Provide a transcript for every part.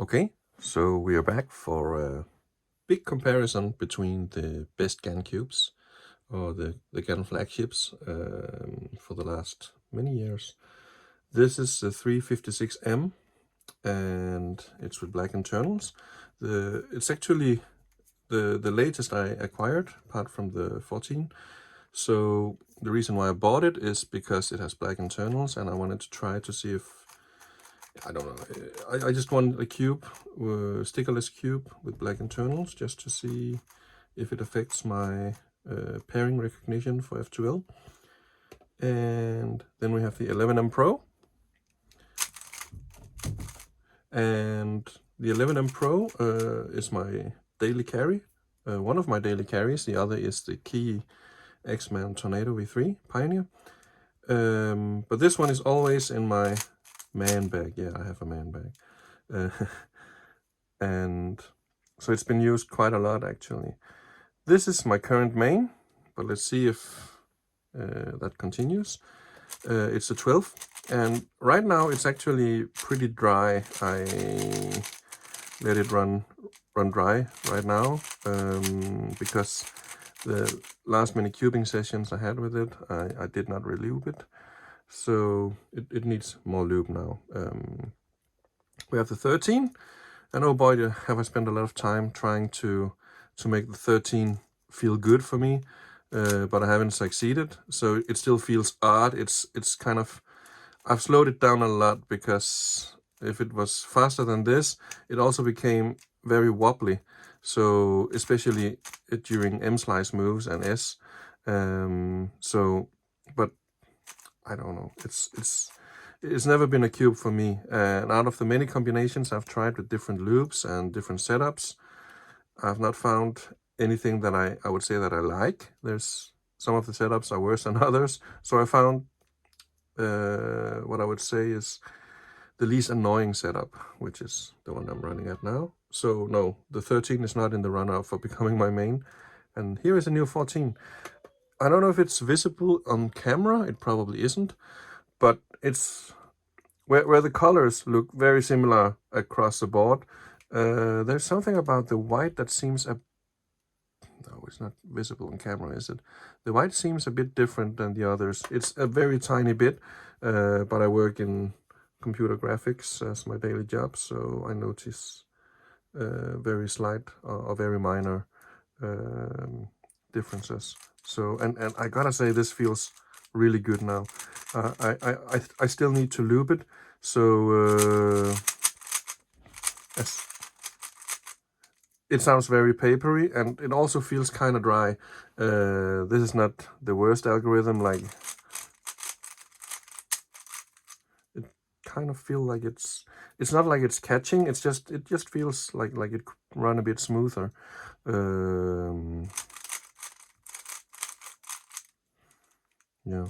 Okay, so we are back for a big comparison between the best GAN cubes or the GAN flagships for the last many years. This is the 356M and it's with black internals. It's actually the latest I acquired apart from the 14. So the reason why I bought it is because it has black internals and I wanted to try to see if I don't know. I just want a cube, stickerless cube with black internals, just to see if it affects my pairing recognition for F2L. And then we have the 11M Pro. And the 11M Pro is my daily carry. One of my daily carries. The other is the Key X-Man Tornado V3 Pioneer. But this one is always in my man bag. Yeah, I have a man bag. And so it's been used quite a lot actually. This is my current main, but let's see if that continues. It's a 12, and right now it's actually pretty dry. I let it run dry right now because the last many cubing sessions I had with it, I did not relube it. So it needs more lube now. We have the 13, and oh boy, have I spent a lot of time trying to make the 13 feel good for me, but I haven't succeeded. So it still feels odd. It's kind of, I've slowed it down a lot because if it was faster than this, it also became very wobbly. So especially during M slice moves and S. But I don't know. It's never been a cube for me. And out of the many combinations I've tried with different loops and different setups, I've not found anything that I would say that I like. There's some of the setups are worse than others. So I found what I would say is the least annoying setup, which is the one I'm running at now. So no, the 13 is not in the runner for becoming my main. And here is a new 14. I don't know if it's visible on camera. It probably isn't. But it's where the colors look very similar across the board. There's something about the white that seems no, it's not visible on camera, is it? The white seems a bit different than the others. It's a very tiny bit, but I work in computer graphics as my daily job, so I notice very slight or very minor differences. So, and I gotta say, this feels really good now. I still need to lube it, so it sounds very papery, and it also feels kind of dry. This is not the worst algorithm. Like, it kind of feel like it's not like it's catching. It just feels like it could run a bit smoother. Yeah.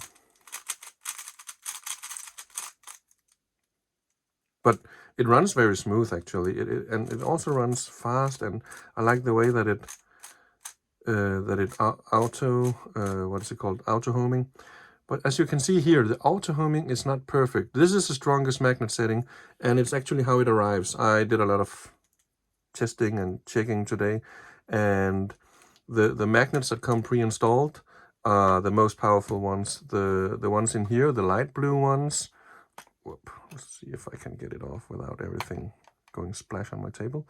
But it runs very smooth actually. And it also runs fast, and I like the way that it auto what is it called, auto homing. But as you can see here, the auto homing is not perfect. This is the strongest magnet setting, and it's actually how it arrives. I did a lot of testing and checking today, and the magnets that come pre-installed are the most powerful ones. The ones in here, the light blue ones. Whoop, let's see if I can get it off without everything going splash on my table.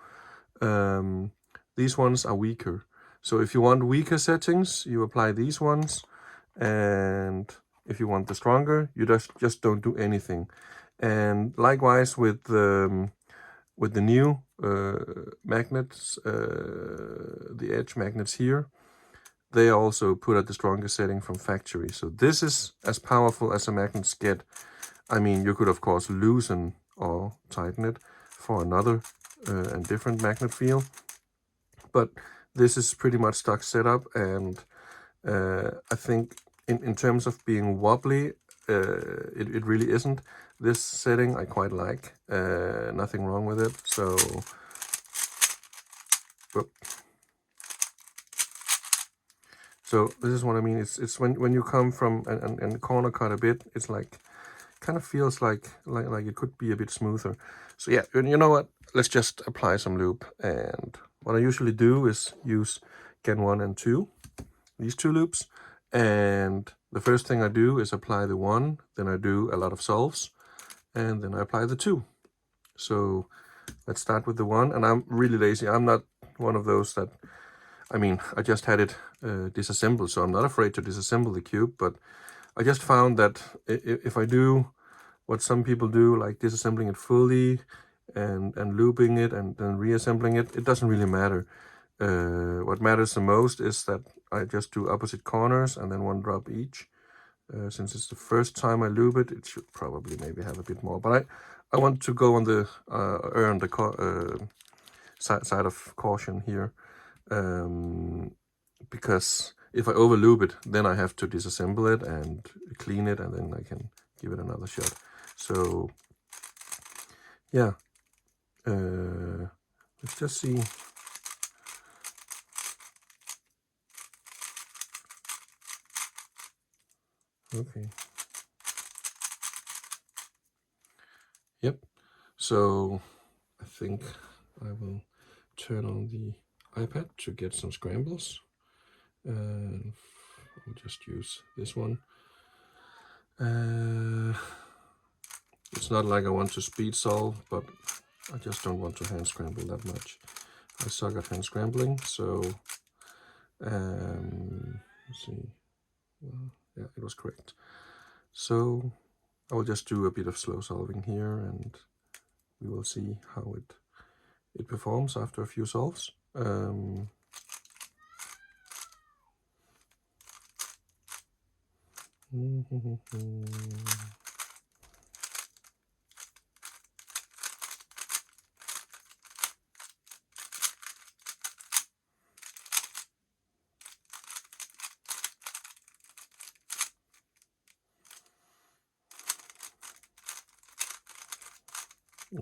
These ones are weaker. So if you want weaker settings, you apply these ones, and if you want the stronger, you just don't do anything. And likewise with the new magnets, the edge magnets here, they also put at the strongest setting from factory. So this is as powerful as the magnets get. I mean, you could of course loosen or tighten it for another and different magnet feel, but this is pretty much stock setup, and I think in terms of being wobbly, it really isn't. This setting I quite like, nothing wrong with it. So, whoop. So this is what I mean. It's when you come from and corner cut a bit, it's like kind of feels like it could be a bit smoother. So yeah, you know what? Let's just apply some lube. And what I usually do is use GAN 1 and 2, these two loops. And the first thing I do is apply the 1, then I do a lot of solves, and then I apply the 2. So let's start with the 1, and I'm really lazy. I'm not one of those that, I mean, I just had it disassembled, so I'm not afraid to disassemble the cube, but I just found that if I do what some people do, like disassembling it fully and looping it and then reassembling it, it doesn't really matter. What matters the most is that I just do opposite corners and then 1 drop each. Since it's the first time I lube it, it should probably maybe have a bit more. But I want to go on the side of caution here, because if I over lube it, then I have to disassemble it and clean it, and then I can give it another shot. So yeah, let's just see. Okay. Yep. So I think I will turn on the iPad to get some scrambles. And I'll just use this one. It's not like I want to speed solve, but I just don't want to hand scramble that much. I suck at hand scrambling, so let's see. Well, yeah, it was correct. So I will just do a bit of slow solving here, and we will see how it performs after a few solves.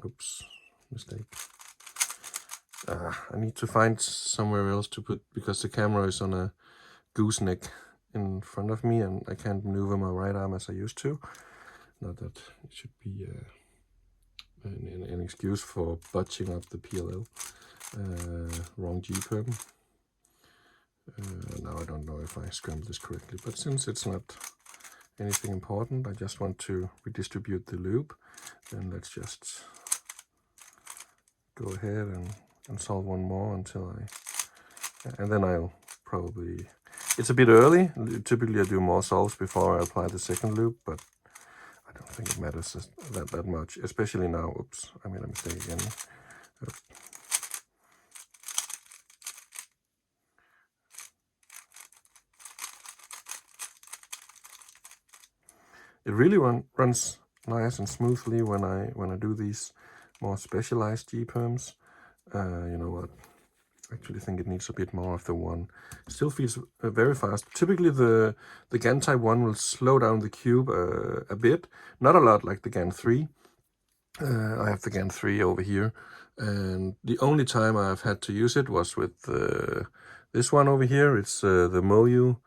Oops, mistake. I need to find somewhere else to put, because the camera is on a gooseneck in front of me and I can't maneuver my right arm as I used to. Not that it should be an excuse for butching up the PLL. Wrong G-perm. Now I don't know if I scrambled this correctly, but since it's not anything important, I just want to redistribute the loop, then let's just go ahead and solve 1 more until and then I'll probably, it's a bit early, typically I do more solves before I apply the second loop, but I don't think it matters that much, especially now. Oops, I made a mistake again. It really runs nice and smoothly when I do these more specialized G-perms. You know what? I actually think it needs a bit more of the 1. Still feels very fast. Typically the GAN type 1 will slow down the cube a bit. Not a lot like the GAN 3. I have the GAN 3 over here. And the only time I've had to use it was with this one over here. It's the Moyu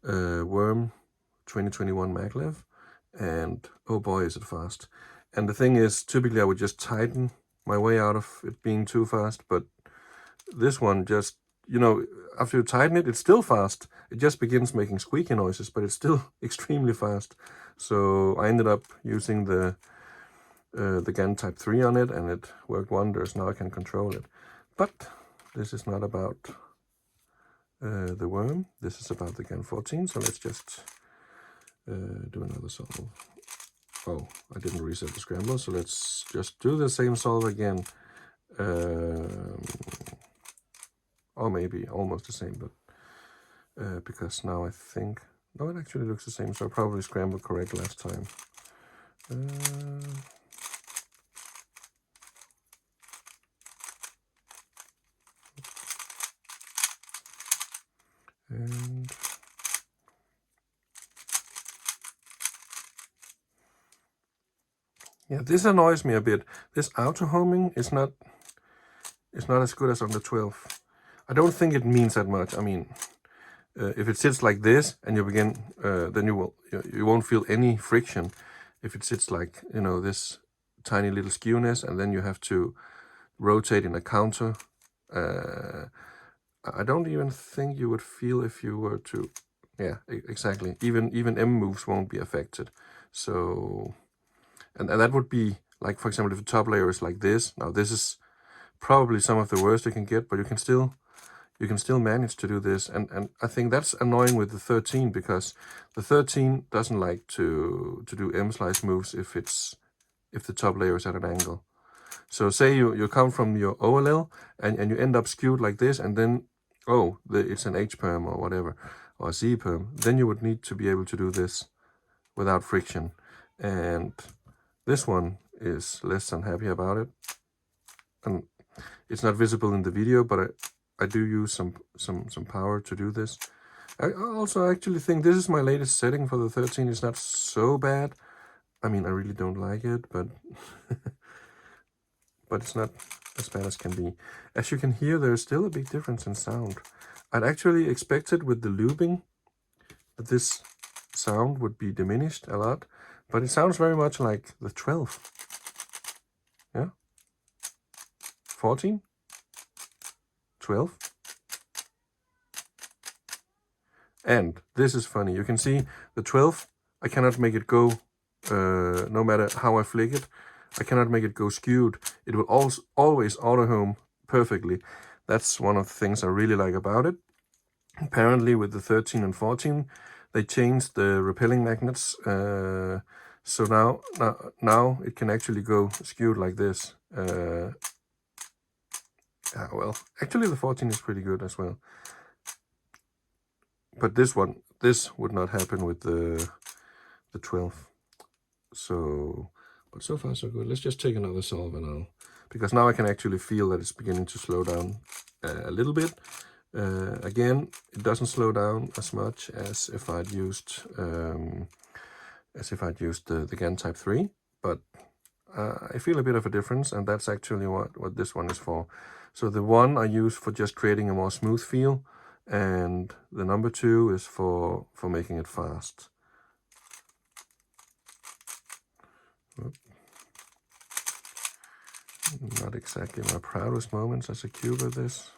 Worm 2021 maglev. And oh boy, is it fast. And the thing is, typically I would just tighten my way out of it being too fast, but this one just, you know, after you tighten it, it's still fast. It just begins making squeaky noises, but it's still extremely fast. So I ended up using the GAN Type 3 on it, and it worked wonders. Now I can control it. But this is not about the worm. This is about the GAN 14. So let's just do another solve. Oh, I didn't reset the scrambler, so let's just do the same solve again. Or maybe almost the same, but because now I think, no, it actually looks the same, so I probably scrambled correct last time. And yeah, this annoys me a bit. This auto homing is not as good as on the 12. I don't think it means that much. I mean, if it sits like this and you begin, then you won't feel any friction. if it sits like, you know, this tiny little skewness, and then you have to rotate in a counter. I don't even think you would feel if you were to, yeah, exactly. Even M moves won't be affected. So, and that would be like, for example, if the top layer is like this. Now this is probably some of the worst you can get, but you can still manage to do this. And I think that's annoying with the 13, because the 13 doesn't like to do M slice moves if the top layer is at an angle. So say you come from your OLL and you end up skewed like this, and then, oh, it's an H-perm or whatever, or a Z-perm, then you would need to be able to do this without friction. And this one is less than happy about it. And it's not visible in the video, but I do use some power to do this. I also actually think this is my latest setting for the 13. It's not so bad. I mean, I really don't like it, but but it's not as bad as can be. As you can hear, there's still a big difference in sound. I'd actually expected with the looping that this sound would be diminished a lot, but it sounds very much like the 12. Yeah? 14? 12? And this is funny. You can see the 12, I cannot make it go, no matter how I flick it, I cannot make it go skewed. It will always auto-home perfectly. That's one of the things I really like about it. Apparently with the 13 and 14, they changed the repelling magnets. So now it can actually go skewed like this. Well, actually the 14 is pretty good as well. But this would not happen with the 12. So, but so far so good. Let's just take another solver now, because now I can actually feel that it's beginning to slow down a little bit. Again, it doesn't slow down as much as if I'd used the GAN Type 3, but I feel a bit of a difference, and that's actually what this one is for. So the one I use for just creating a more smooth feel, and the number 2 is for making it fast. Not exactly my proudest moments as a cuber, this.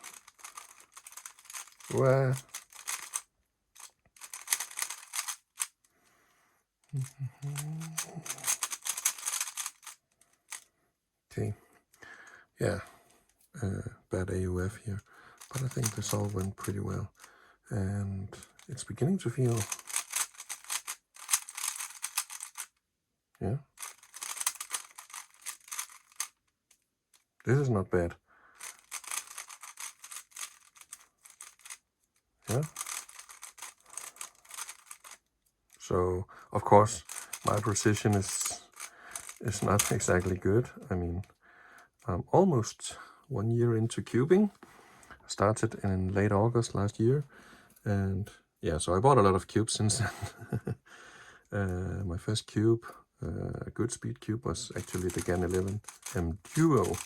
Well, okay, yeah, bad AUF here, but I think this all went pretty well, and it's beginning to feel, yeah, this is not bad, yeah. So of course my precision is not exactly good. I mean, I'm almost 1 year into cubing. I started in late August last year, and yeah, so I bought a lot of cubes since then. My first cube, a good speed cube, was actually the GAN 11M Duo.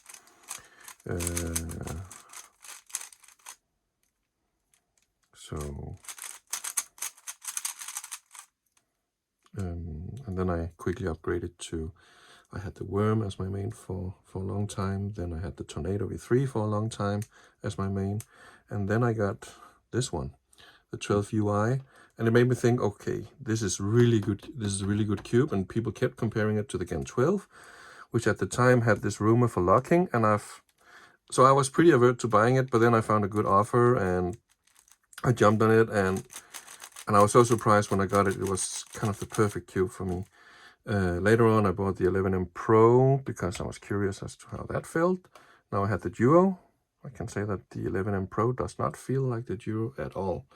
And then I quickly upgraded to, I had the Worm as my main for a long time. Then I had the Tornado V3 for a long time as my main. And then I got this one, the 12 UI. And it made me think, okay, this is really good. This is a really good cube. And people kept comparing it to the GAN 12, which at the time had this rumor for locking. And so I was pretty avert to buying it, but then I found a good offer and I jumped on it. And I was so surprised when I got it. It was kind of the perfect cube for me. Later on, I bought the 11M Pro because I was curious as to how that felt. Now I had the Duo. I can say that the 11M Pro does not feel like the Duo at all.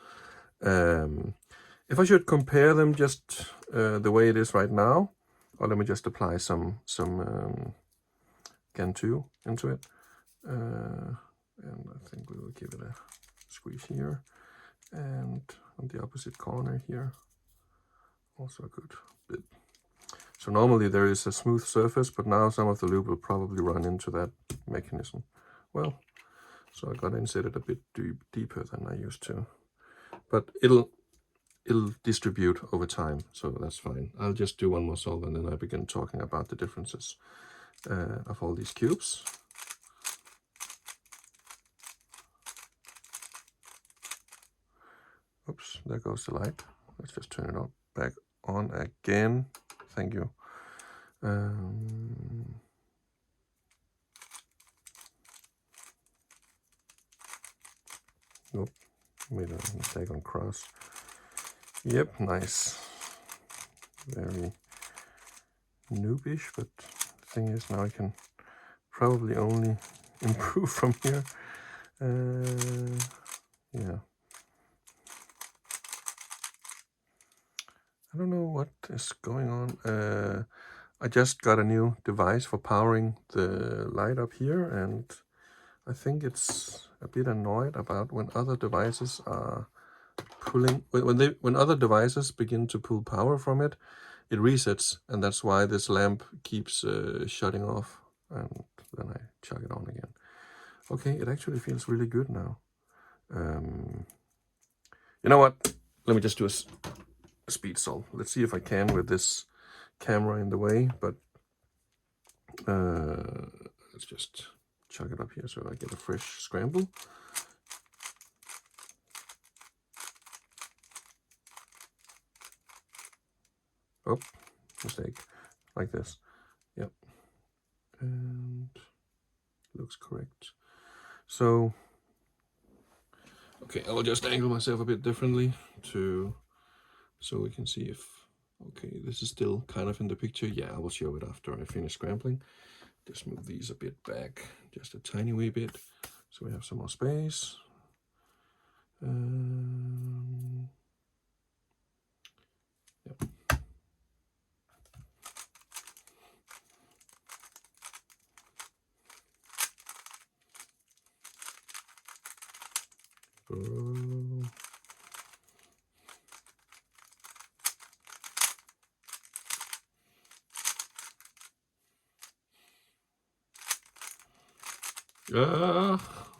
If I should compare them just the way it is right now, or let me just apply some GAN 2 into it. And I think we will give it a squeeze here. And on the opposite corner here, also a good bit. So normally there is a smooth surface, but now some of the lube will probably run into that mechanism. Well, so I got to insert it a bit deeper than I used to. But it'll distribute over time, so that's fine. I'll just do one more solve and then I begin talking about the differences of all these cubes. Oops, there goes the light. Let's just turn it on back on again. Thank you. Nope, made a mistake on cross. Yep, nice. Very noobish, but the thing is now I can probably only improve from here. Yeah. I don't know what is going on. I just got a new device for powering the light up here, and I think it's a bit annoyed about when other devices are pulling, when other devices begin to pull power from it, it resets, and that's why this lamp keeps shutting off, and then I chuck it on again. Okay, it actually feels really good now. You know what? Let me just do a speed solve. Let's see if I can with this camera in the way, but let's just chuck it up here so I get a fresh scramble. Oh, mistake. Like this. Yep. And looks correct. So, okay, I will just angle myself a bit differently so we can see if, okay, this is still kind of in the picture. Yeah, I will show it after I finish scrambling. Just move these a bit back, just a tiny wee bit, so we have some more space. Yep.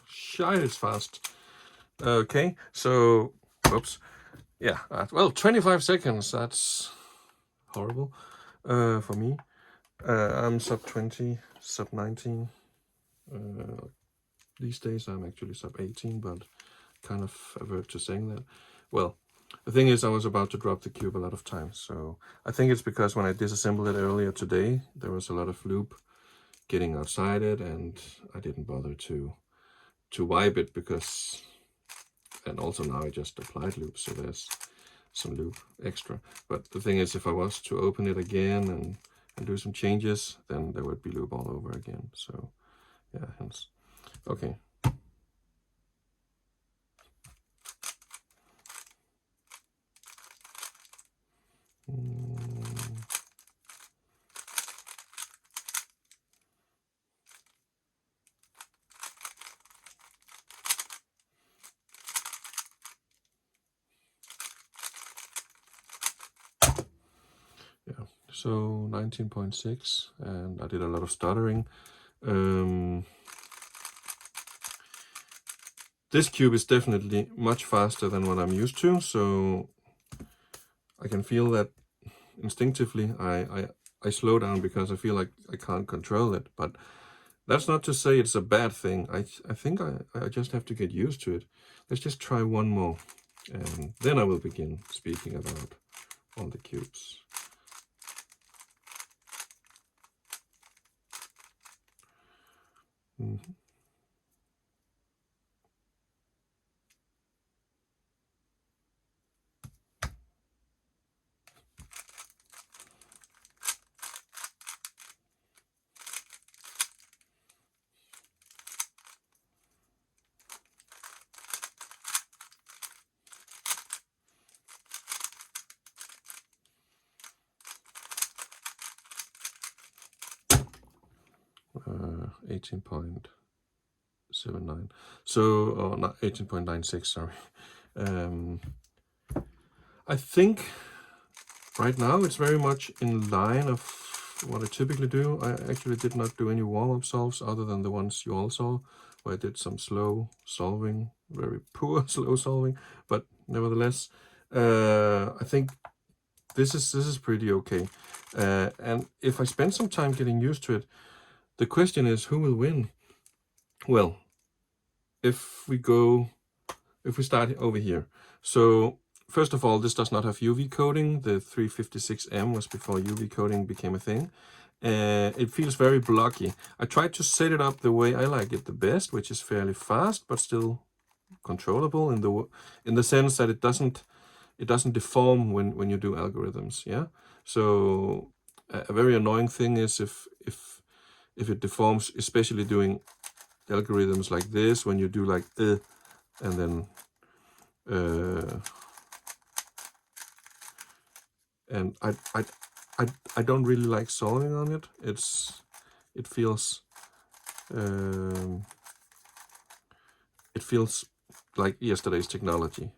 Shite, it's fast. Okay, so, oops. Yeah, well, 25 seconds, that's horrible for me. I'm sub 20, sub 19. These days I'm actually sub 18, but kind of avert to saying that. Well, the thing is I was about to drop the cube a lot of times, so I think it's because when I disassembled it earlier today, there was a lot of loop getting outside it, and I didn't bother to wipe it because, and also now I just applied loop, so there's some loop extra. But the thing is, if I was to open it again and do some changes, then there would be loop all over again. So yeah, hence. Okay. Yeah, so 19.6, and I did a lot of stuttering. This cube is definitely much faster than what I'm used to, so I can feel that instinctively I slow down because I feel like I can't control it. But that's not to say it's a bad thing. I think I just have to get used to it. Let's just try one more, and then I will begin speaking about all the cubes. Mm-hmm. Uh, 18.79. So, not 18.96. Sorry. I think right now it's very much in line of what I typically do. I actually did not do any warm-up solves other than the ones you all saw, where I did some slow solving, very poor slow solving, but nevertheless, I think this is pretty okay. And if I spend some time getting used to it, the question is, who will win? Well, if we start over here. So first of all, this does not have UV coating. The 356M was before UV coating became a thing. It feels very blocky. I tried to set it up the way I like it the best, which is fairly fast, but still controllable in the sense that it doesn't deform when you do algorithms. Yeah. So a very annoying thing is if it deforms, especially doing algorithms like this, when you do like and then and I don't really like solving on it. It feels like yesterday's technology.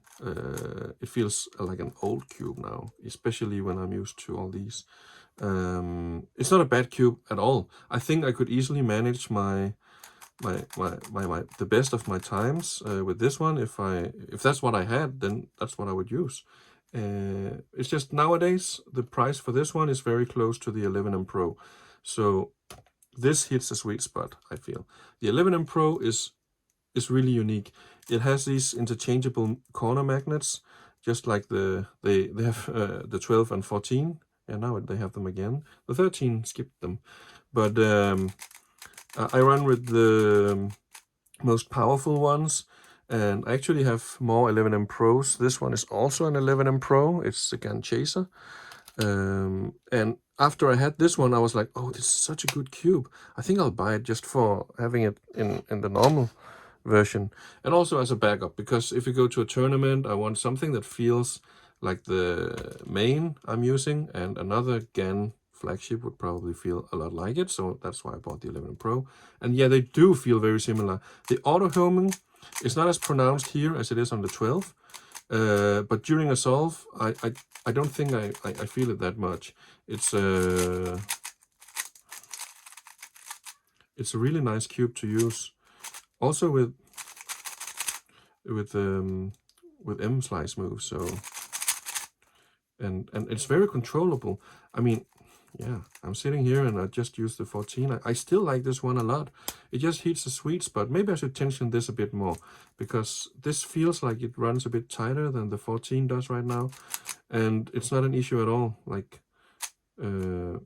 It feels like an old cube now, especially when I'm used to all these. It's not a bad cube at all. I think I could easily manage the best of my times with this one. If that's what I had, then that's what I would use. It's just nowadays the price for this one is very close to the 11M Pro, so this hits a sweet spot. I feel the 11M Pro is really unique. It has these interchangeable corner magnets, just like they have the 12 and 14, and now they have them again. The 13 skipped them, but I run with the most powerful ones, and I actually have more 11M Pros. This one is also an 11M Pro. It's the GAN Chaser. And after I had this one, I was like, oh, this is such a good cube. I think I'll buy it just for having it in the normal version. And also as a backup, because if you go to a tournament, I want something that feels like the main I'm using, and another GAN flagship would probably feel a lot like it. So that's why I bought the 11 Pro. And yeah, they do feel very similar. The auto homing is not as pronounced here as it is on the 12. But during a solve, I don't think I feel it that much. It's a really nice cube to use. Also with M slice moves, so and it's very controllable. I mean, yeah, I'm sitting here and I just used the 14. I still like this one a lot. It just hits a sweet spot. Maybe I should tension this a bit more, because this feels like it runs a bit tighter than the 14 does right now, and it's not an issue at all. Like a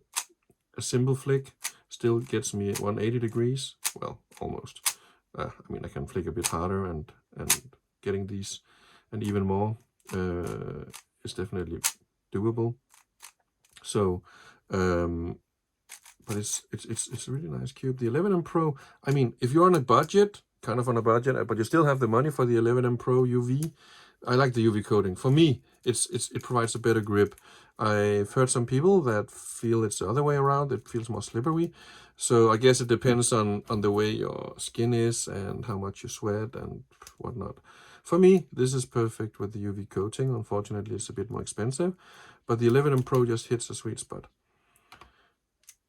simple flick still gets me 180 degrees. Well, almost. I mean, I can flick a bit harder, and getting these and even more is definitely doable. So, but it's a really nice cube. The 11M Pro, I mean, if you're on a budget, kind of on a budget, but you still have the money for the 11M Pro UV, I like the UV coating. For me, it provides a better grip. I've heard some people that feel it's the other way around. It feels more slippery. So I guess it depends on the way your skin is and how much you sweat and whatnot. For me, this is perfect with the UV coating. Unfortunately, it's a bit more expensive, but the 11M Pro just hits a sweet spot.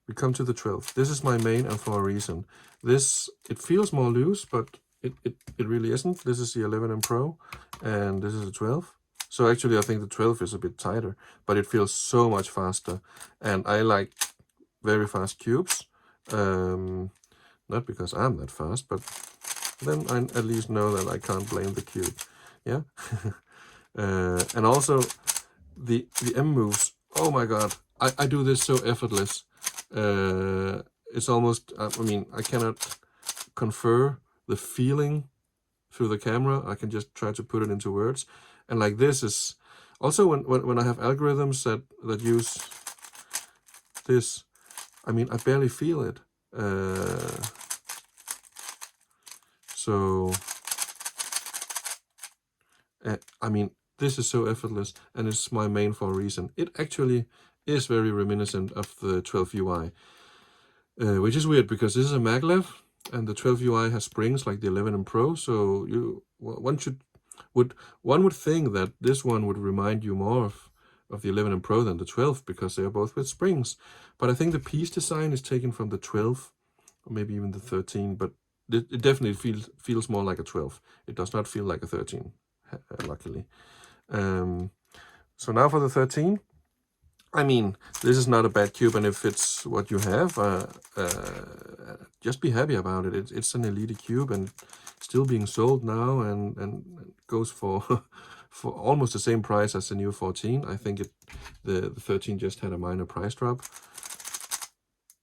We come to the 12. This is my main, and for a reason. It feels more loose, but it really isn't. This is the 11M Pro, and this is a 12. So actually, I think the 12 is a bit tighter, but it feels so much faster. And I like very fast cubes. Not because I'm that fast, but then I at least know that I can't blame the cube. Yeah. And also the M moves. Oh my god, I do this so effortless. It's almost, I mean, I cannot confer the feeling through the camera. I can just try to put it into words. And like this is also when I have algorithms that use this, I mean, I barely feel it. So I mean, this is so effortless, and it's my main for a reason. It actually is very reminiscent of the 12 UI, which is weird because this is a maglev, and the 12 UI has springs like the 11M Pro. So one would think that this one would remind you more of the 11M Pro than the 12, because they are both with springs. But I think the piece design is taken from the 12, or maybe even the 13. But it definitely feels more like a 12. It does not feel like a 13, luckily. So now for the 13. I mean, this is not a bad cube, and if it's what you have, just be happy about it. It's an Elite cube, and still being sold now, and goes for for almost the same price as the new 14. I think the 13 just had a minor price drop.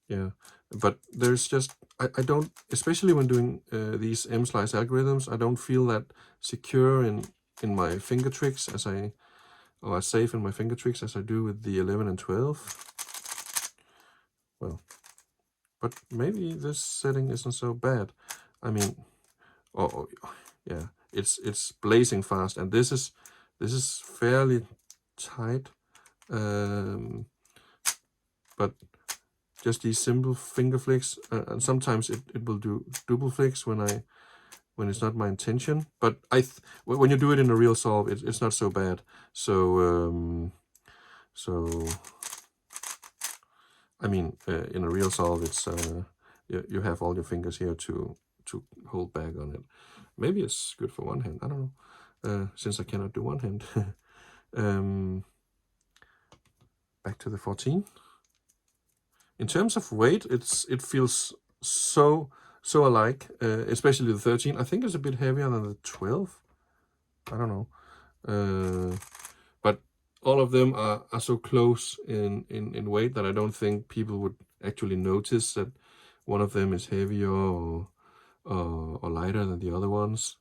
Yeah, but there's just I don't, especially when doing these M-slice algorithms, I don't feel that secure in my finger tricks or as safe in my finger tricks as I do with the 11 and 12. Well, but maybe this setting isn't so bad. I mean, yeah, it's blazing fast, and this is fairly tight. But just these simple finger flicks, and sometimes it will do double flicks when it's not my intention. But when you do it in a real solve, it's not so bad. So I mean, in a real solve, it's you have all your fingers here to hold back on it. Maybe it's good for one hand. I don't know, since I cannot do one hand. Back to the 14. In terms of weight, it feels so alike, especially the 13. I think it's a bit heavier than the 12. I don't know, but all of them are so close in weight that I don't think people would actually notice that one of them is heavier or lighter than the other ones.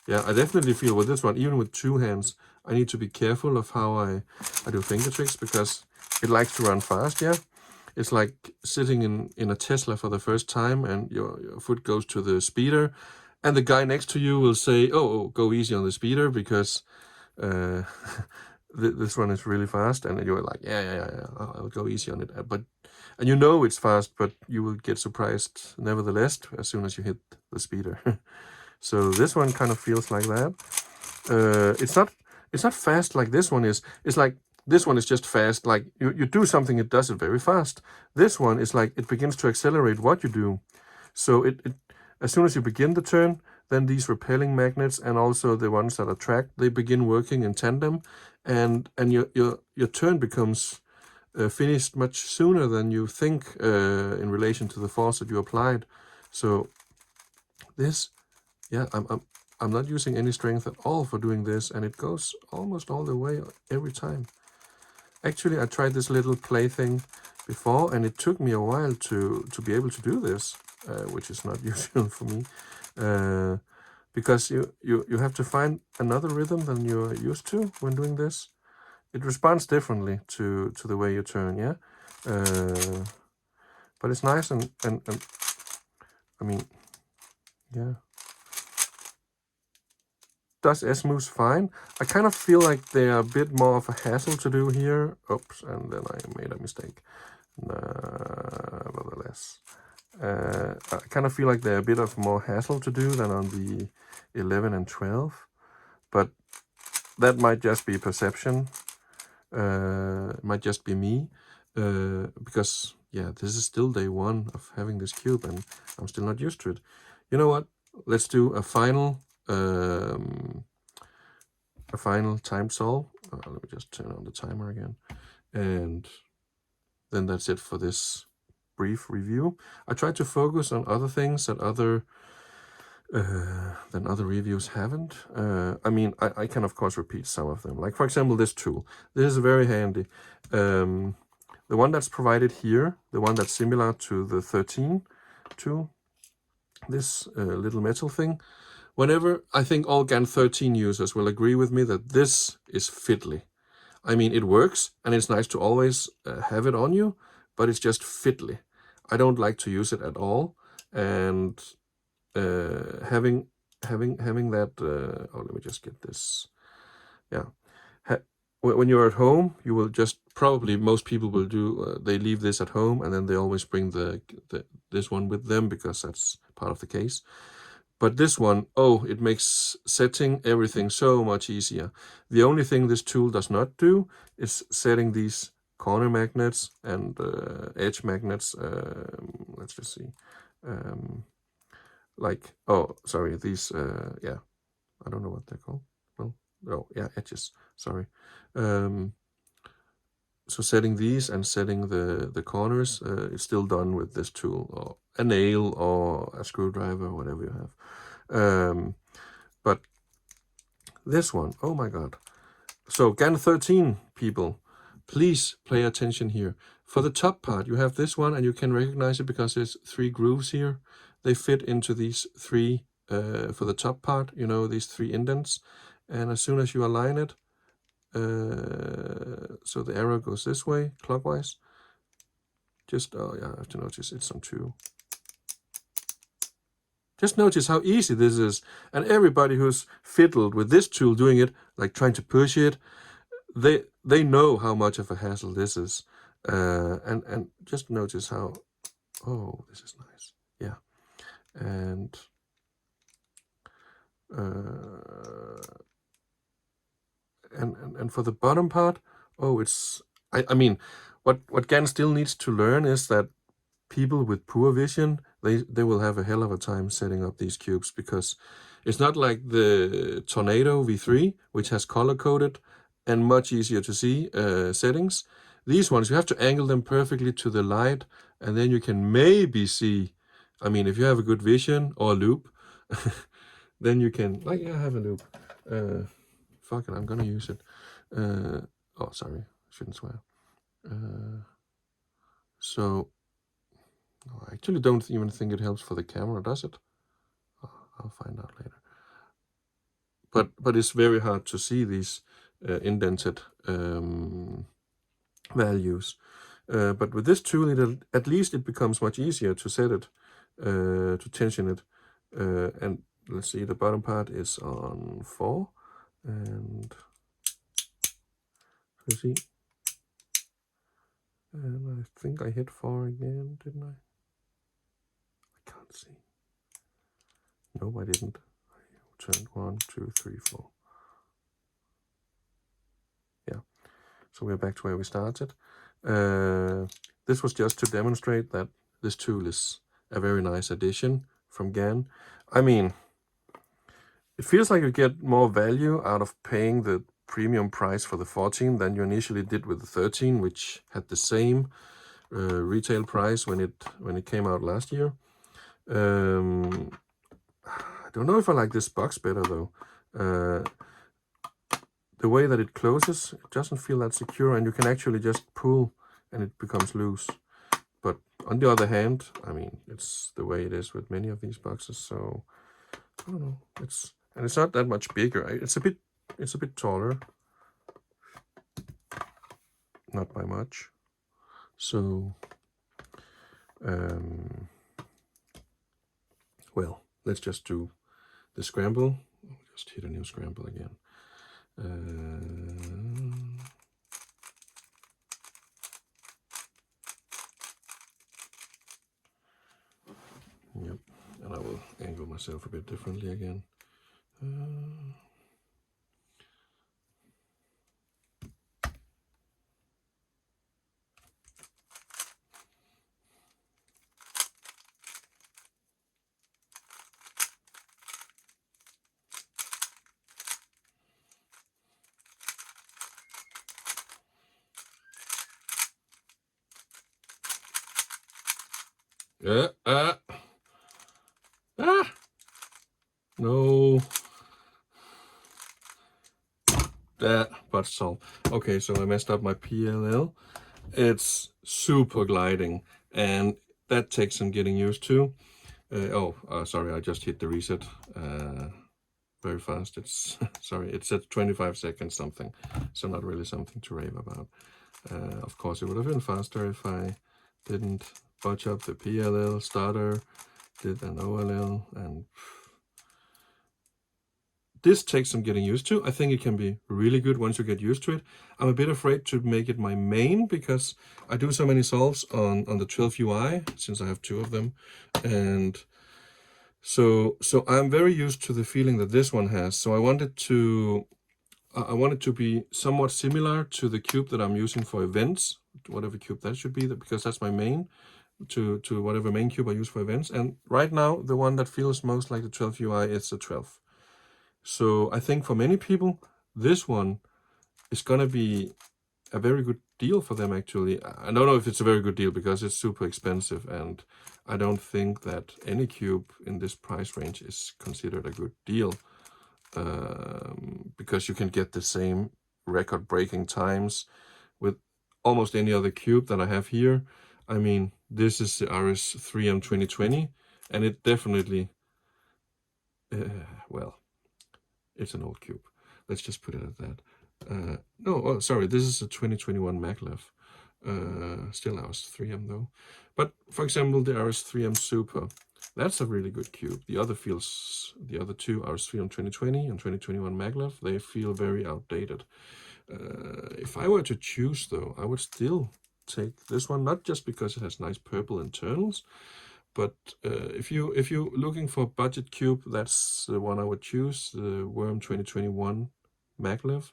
Yeah, I definitely feel with this one, even with two hands, I need to be careful of how I do finger tricks, because it likes to run fast. Yeah, it's like sitting in a Tesla for the first time, and your foot goes to the speeder, and the guy next to you will say, "Oh, go easy on the speeder, because this one is really fast," and you're like, yeah, I'll go easy on it. And you know it's fast, but you will get surprised nevertheless as soon as you hit the speeder. So this one kind of feels like that. It's not fast like this one is. It's like this one is just fast. Like you do something, it does it very fast. This one is like it begins to accelerate what you do. So it as soon as you begin the turn, then these repelling magnets and also the ones that attract, they begin working in tandem, and your turn becomes finished much sooner than you think in relation to the force that you applied. So this, yeah, I'm not using any strength at all for doing this, and it goes almost all the way every time. Actually, I tried this little play thing before, and it took me a while to be able to do this, which is not usual for me, because you have to find another rhythm than you're used to when doing this. It responds differently to the way you turn, yeah. But it's nice, and I mean, yeah. Does S moves fine. I kind of feel like they're a bit more of a hassle to do here. Oops, and then I made a mistake. Nevertheless, I kind of feel like they're a bit of more hassle to do than on the 11 and 12. But that might just be perception. It might just be me. Because, yeah, this is still day one of having this cube, and I'm still not used to it. You know what? Let's do a final time solve. Let me just turn on the timer again, and then that's it for this brief review. I tried to focus on other things that other reviews haven't. I mean, I can of course repeat some of them. Like for example, this tool. This is very handy. The one that's provided here, the one that's similar to the 13 tool, this little metal thing. Whenever, I think all GAN 13 users will agree with me that this is fiddly. I mean, it works, and it's nice to always have it on you, but it's just fiddly. I don't like to use it at all, and having that. Let me just get this. Yeah, when you're at home, you will just probably most people will do. They leave this at home, and then they always bring this one with them because that's part of the case. But this one, it makes setting everything so much easier. The only thing this tool does not do is setting these corner magnets and edge magnets. Let's just see. These, yeah, I don't know what they're called. Well, oh yeah, edges, sorry. So setting these and setting the corners, it's still done with this tool, or a nail, or a screwdriver, or whatever you have. But this one, oh my god. So GAN 13 people, please pay attention here. For the top part, you have this one, and you can recognize it because there's 3 grooves here. They fit into these 3, for the top part, you know, these 3 indents. And as soon as you align it, so the arrow goes this way, clockwise. Just, oh yeah, I have to notice it's on 2. Just notice how easy this is. And everybody who's fiddled with this tool doing it, like trying to push it, they know how much of a hassle this is. And just notice how, oh, this is nice. Yeah. And and for the bottom part, oh, it's, I mean, what GAN still needs to learn is that people with poor vision, they will have a hell of a time setting up these cubes, because it's not like the Tornado V3, which has color-coded and much easier to see settings. These ones, you have to angle them perfectly to the light, and then you can maybe see, I mean, if you have a good vision or a loop, then you can, like, yeah, I have a loop. Fuck it, I'm gonna use it. Oh, sorry, shouldn't swear. So, I actually don't even think it helps for the camera, does it? Oh, I'll find out later. But it's very hard to see these indented values. But with this tool, at least it becomes much easier to set it, to tension it. And let's see, the bottom part is on 4. And let's see. And I think I hit 4 again, didn't I? I can't see. No, I didn't. I turned 1, 2, 3, 4. Yeah. So we're back to where we started. This was just to demonstrate that this tool is a very nice addition from GAN. I mean, it feels like you get more value out of paying the premium price for the 14 than you initially did with the 13, which had the same retail price when it came out last year. I don't know if I like this box better though. The way that it closes, it doesn't feel that secure, and you can actually just pull and it becomes loose. But on the other hand, I mean, it's the way it is with many of these boxes. So I don't know. It's not that much bigger. It's a bit taller, not by much. So well, let's just do the scramble. Just hit a new scramble again. Yep, and I will angle myself a bit differently again. No. That butt salt. Okay, so I messed up my PLL. It's super gliding, and that takes some getting used to. Sorry, I just hit the reset very fast. It's sorry, it's at 25 seconds something, so not really something to rave about. Of course, it would have been faster if I didn't botch up the PLL starter, did an OLL, and this takes some getting used to. I think it can be really good once you get used to it. I'm a bit afraid to make it my main because I do so many solves on the 12 UI, since I have 2 of them. And so I'm very used to the feeling that this one has. So I want it to be somewhat similar to the cube that I'm using for events, whatever cube that should be, because that's my main, to whatever main cube I use for events. And right now, the one that feels most like the 12 UI is the 12. So I think for many people, this one is gonna be a very good deal for them actually. I don't know if it's a very good deal because it's super expensive, and I don't think that any cube in this price range is considered a good deal, because you can get the same record-breaking times with almost any other cube that I have here. I mean, this is the RS3M 2020, and it definitely, well, it's an old cube. Let's just put it at that. No, oh, sorry, this is a 2021 maglev. Still RS3M though. But for example, the RS3M Super, that's a really good cube. The other two RS3M 2020 and 2021 maglev, they feel very outdated. If I were to choose though, I would still take this one, not just because it has nice purple internals, but if you're looking for a budget cube, that's the one I would choose, the Worm 2021 maglev.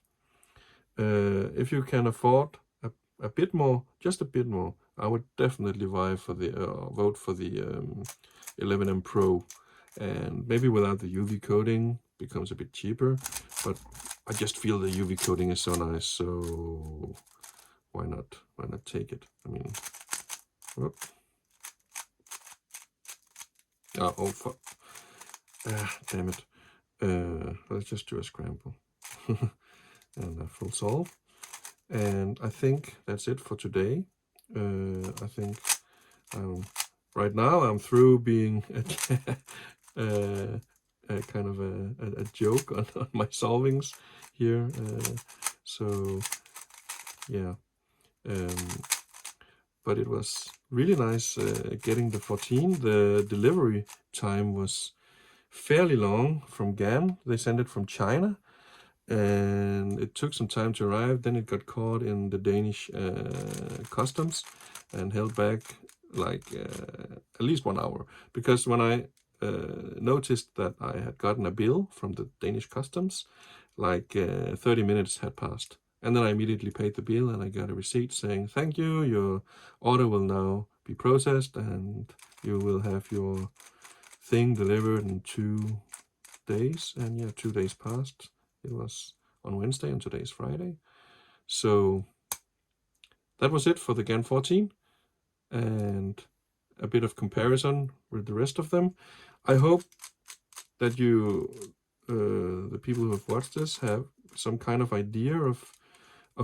If you can afford a bit more, just a bit more, I would definitely vote for the 11M Pro, and maybe without the UV coating becomes a bit cheaper, but I just feel the UV coating is so nice, so why not take it? I mean, whoop. Oh fuck. Damn it. Let's just do a scramble and a full solve. And I think that's it for today. I think right now I'm through being a kind of a joke on my solvings here. So yeah, but it was really nice getting the 14. The delivery time was fairly long from GAN. They sent it from China, and it took some time to arrive. Then it got caught in the Danish customs and held back like at least 1 hour, because when I noticed that I had gotten a bill from the Danish customs, like 30 minutes had passed, and then I immediately paid the bill and I got a receipt saying, thank you, your order will now be processed and you will have your thing delivered in 2 days. And yeah, 2 days passed. It was on Wednesday and today is Friday. So that was it for the GAN 14 and a bit of comparison with the rest of them. I hope that you, the people who have watched this, have some kind of idea of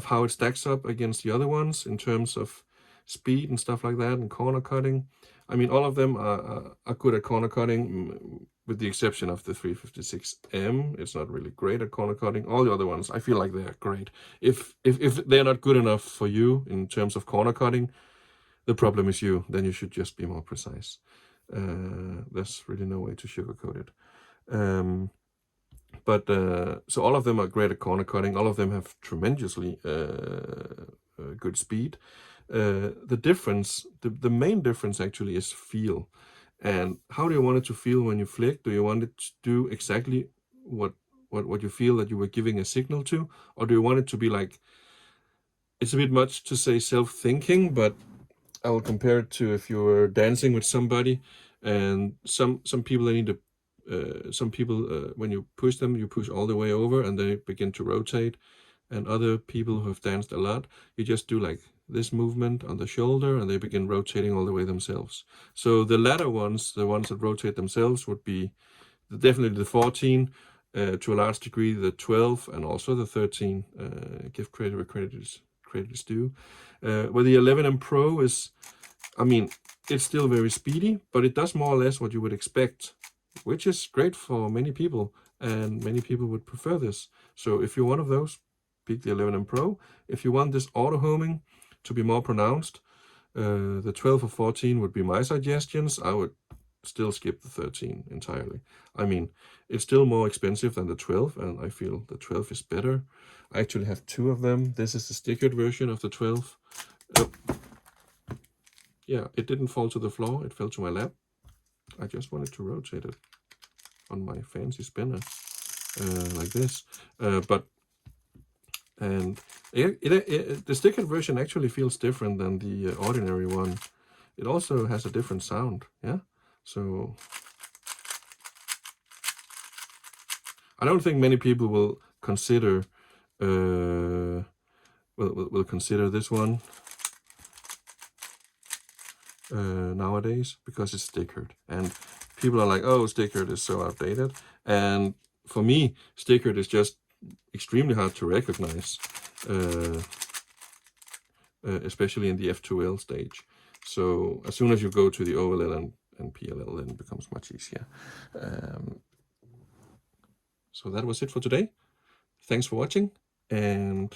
how it stacks up against the other ones in terms of speed and stuff like that, and corner cutting. I mean, all of them are good at corner cutting, with the exception of the 356M. It's not really great at corner cutting. All the other ones, I feel like they're great. If they're not good enough for you in terms of corner cutting, the problem is you. Then you should just be more precise. There's really no way to sugarcoat it. But so all of them are great at corner cutting. All of them have tremendously good speed. The difference, the main difference actually, is feel. And how do you want it to feel when you flick? Do you want it to do exactly what you feel that you were giving a signal to, or do you want it to be like, it's a bit much to say self-thinking, but I will compare it to if you were dancing with somebody, and some people, they need to some people, when you push them, you push all the way over and they begin to rotate. And other people who have danced a lot, you just do like this movement on the shoulder and they begin rotating all the way themselves. So the latter ones, the ones that rotate themselves, would be definitely the 14, to a large degree the 12, and also the 13. Give credit where credit is due. Where the 11M Pro is, I mean, it's still very speedy, but it does more or less what you would expect, which is great for many people, and many people would prefer this. So if you're one of those, pick the 11M Pro. If you want this auto homing to be more pronounced, the 12 or 14 would be my suggestions. I would still skip the 13 entirely. I mean, it's still more expensive than the 12, and I feel the 12 is better. I actually have 2 of them. This is the stickered version of the 12. Yeah, it didn't fall to the floor, it fell to my lap. I just wanted to rotate it on my fancy spinner, like this. And the stickered version actually feels different than the ordinary one. It also has a different sound, yeah? So I don't think many people will consider will consider this one nowadays, because it's stickered, and people are like, oh, stickered is so outdated. And for me, stickered is just extremely hard to recognize, especially in the F2L stage. So as soon as you go to the OLL and PLL, then it becomes much easier. So that was it for today. Thanks for watching, and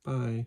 bye.